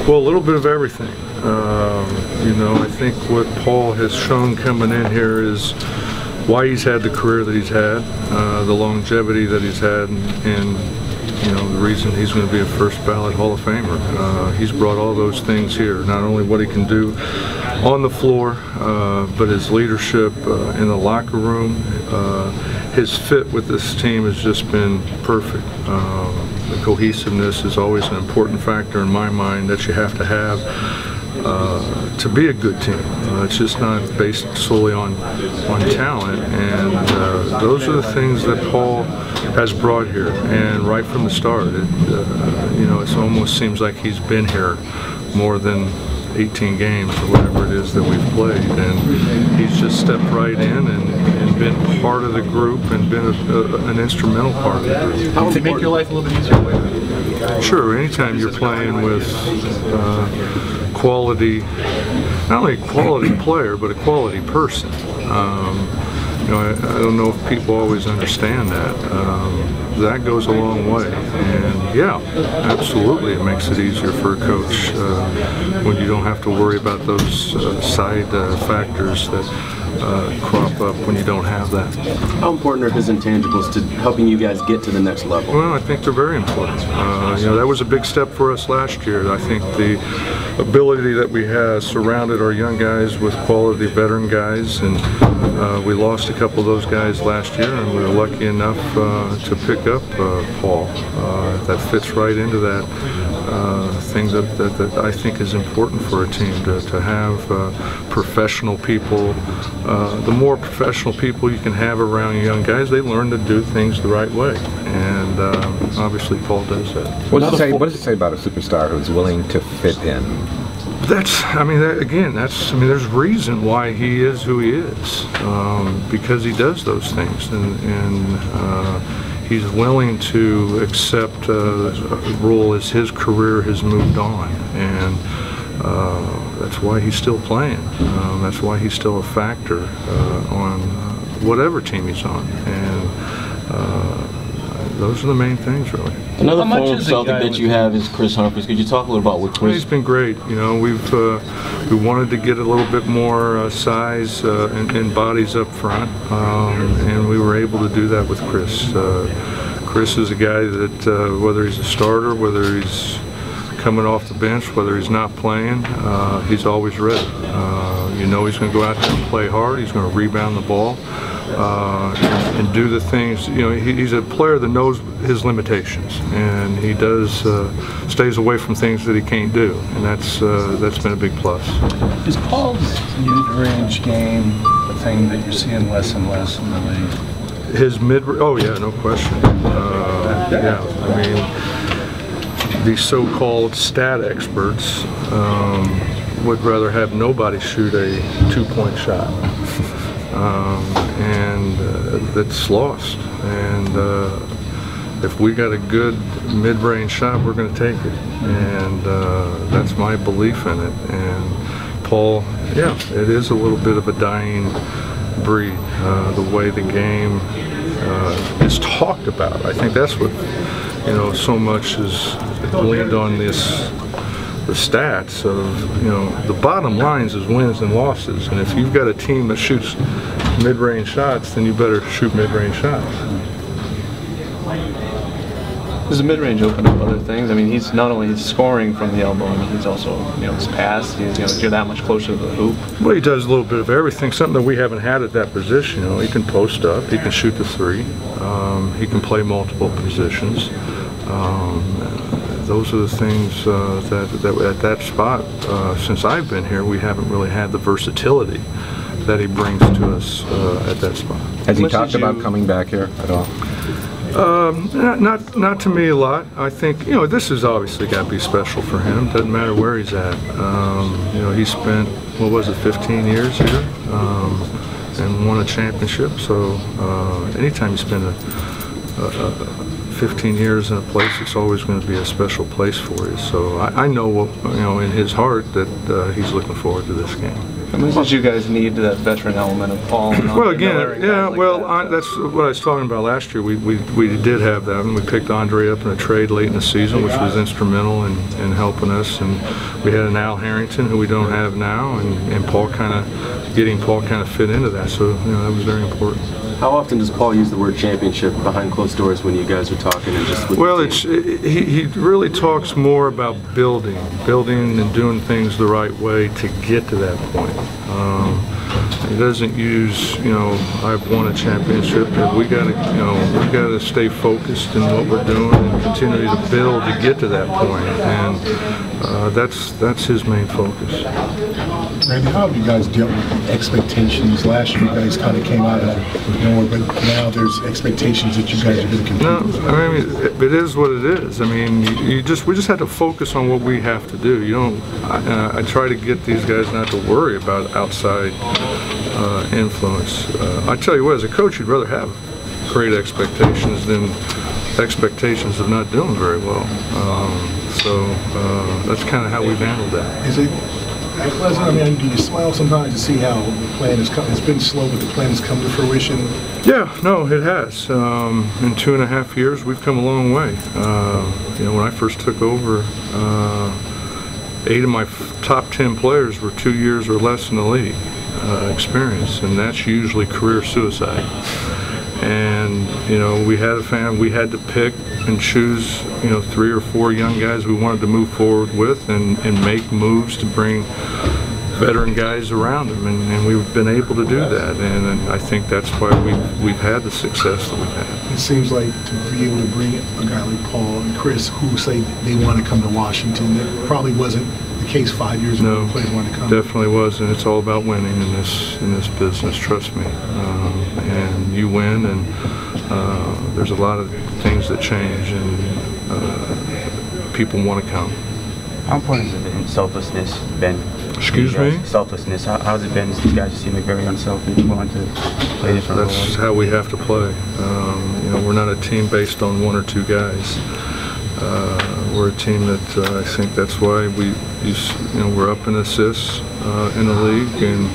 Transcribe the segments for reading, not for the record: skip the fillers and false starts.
Well, a little bit of everything. You know, I think what Paul has shown coming in here is why he's had the career that he's had, the longevity that he's had, and you know, the reason he's going to be a first ballot Hall of Famer. He's brought all those things here, not only what he can do on the floor, but his leadership in the locker room. His fit with this team has just been perfect. The cohesiveness is always an important factor in my mind that you have to be a good team. It's just not based solely on talent, and those are the things that Paul has brought here. And right from the start, you know, it almost seems like he's been here more than 18 games or whatever it is that we've played, and he's just stepped right in and been part of the group and been an instrumental part of the group. How would it make your life a little bit easier? Sure, anytime you're playing with quality, not only a quality player, but a quality person. You know, I don't know if people always understand that. That goes a long way, and yeah, absolutely, it makes it easier for a coach when you don't have to worry about those side factors that crop up when you don't have that. How important are his intangibles to helping you guys get to the next level? Well, I think they're very important. You know, that was a big step for us last year. I think the ability that we have surrounded our young guys with quality veteran guys, and we lost a couple of those guys last year, and we were lucky enough to pick up Paul. That fits right into that thing that I think is important for a team, to have professional people. The more professional people you can have around young guys, they learn to do things the right way, and obviously Paul does that. What does it say about a superstar who's willing to fit in? I mean, there's reason why he is who he is, because he does those things, and he's willing to accept a role as his career has moved on, and that's why he's still playing. That's why he's still a factor on whatever team he's on, and those are the main things, really. Another former Celtic that you have is Chris Humphries. Could you talk a little about what Chris? He's been great. You know, we wanted to get a little bit more size and bodies up front, and we were able to do that with Chris. Chris is a guy that whether he's a starter, whether he's coming off the bench, whether he's not playing, he's always ready. You know, he's going to go out there and play hard. He's going to rebound the ball. And do the things, you know, he's a player that knows his limitations, and he stays away from things that he can't do, and that's been a big plus. Is Paul's mid-range game a thing that you're seeing less and less in the league? His oh yeah, no question. Yeah, I mean, these so-called stat experts would rather have nobody shoot a two-point shot. And that's lost. And if we got a good mid-range shot, we're going to take it. And that's my belief in it. And Paul, yeah, it is a little bit of a dying breed, the way the game is talked about. I think that's what, you know, so much is leaned on this. The stats of, you know, the bottom lines is wins and losses, and if you've got a team that shoots mid-range shots, then you better shoot mid-range shots. Does the mid-range open up other things? I mean, he's not only scoring from the elbow, I mean, he's also, you know, his pass. He's, you know, you're that much closer to the hoop. Well, he does a little bit of everything. Something that we haven't had at that position. You know, he can post up. He can shoot the three. He can play multiple positions. Those are the things that at that spot, since I've been here, we haven't really had the versatility that he brings to us at that spot. Has he talked about coming back here at all? Not to me a lot. I think, you know, this has obviously got to be special for him. Doesn't matter where he's at. You know, he spent, what was it, 15 years here, and won a championship. So anytime you spend 15 years in a place, it's always going to be a special place for you. So I know, you know, in his heart that he's looking forward to this game. How much did you guys need that veteran element of Paul? And Well, and Miller again, and yeah, guys well, like that? that's what I was talking about last year. We did have that, and we picked Andre up in a trade late in the season, which was instrumental in helping us. And we had an Al Harrington, who we don't have now, and Paul getting Paul kind of fit into that. So, you know, that was very important. How often does Paul use the word championship behind closed doors when you guys are talking and just with Well, the team? he really talks more about building and doing things the right way to get to that point. He doesn't use, you know, I've won a championship. We got to stay focused in what we're doing and continue to build to get to that point. And that's his main focus. Randy, how have you guys dealt with expectations? Last year, you guys kind of came out of nowhere, but now there's expectations that you guys are going to compete No, with. I mean, it is what it is. I mean, we just have to focus on what we have to do. You don't. I try to get these guys not to worry about outside influence. I tell you what, as a coach, you'd rather have great expectations than expectations of not doing very well. So that's kind of how we've handled that. Is it pleasant? I mean, do you smile sometimes to see how the plan has come? It's been slow, but the plan has come to fruition. Yeah, no, it has. In 2.5 years, we've come a long way. You know, when I first took over, 8 of my top 10 players were 2 years or less in the league experience, and that's usually career suicide. And you know, we had to pick and choose, you know, 3 or 4 young guys we wanted to move forward with and make moves to bring veteran guys around them, and we've been able to do that, and I think that's why we've had the success that we've had. It seems like to be able to bring a guy like Paul and Chris, who say they want to come to Washington, that probably wasn't the case 5 years ago. No, Players want to come. definitely wasn't. It's all about winning in this business. Trust me. And you win, and there's a lot of things that change, and people want to come. How important has it been, selflessness been? Excuse me? Selflessness. How's it been? These guys just seem like very unselfish, willing to play different roles. That's how we have to play. You know, we're not a team based on 1 or 2 guys. We're a team that I think that's why we're up in assists in the league, and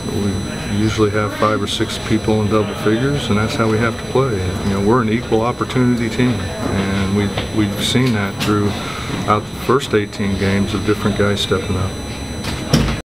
we usually have 5 or 6 people in double figures, and that's how we have to play. You know, we're an equal opportunity team, and we've seen that throughout the first 18 games of different guys stepping up.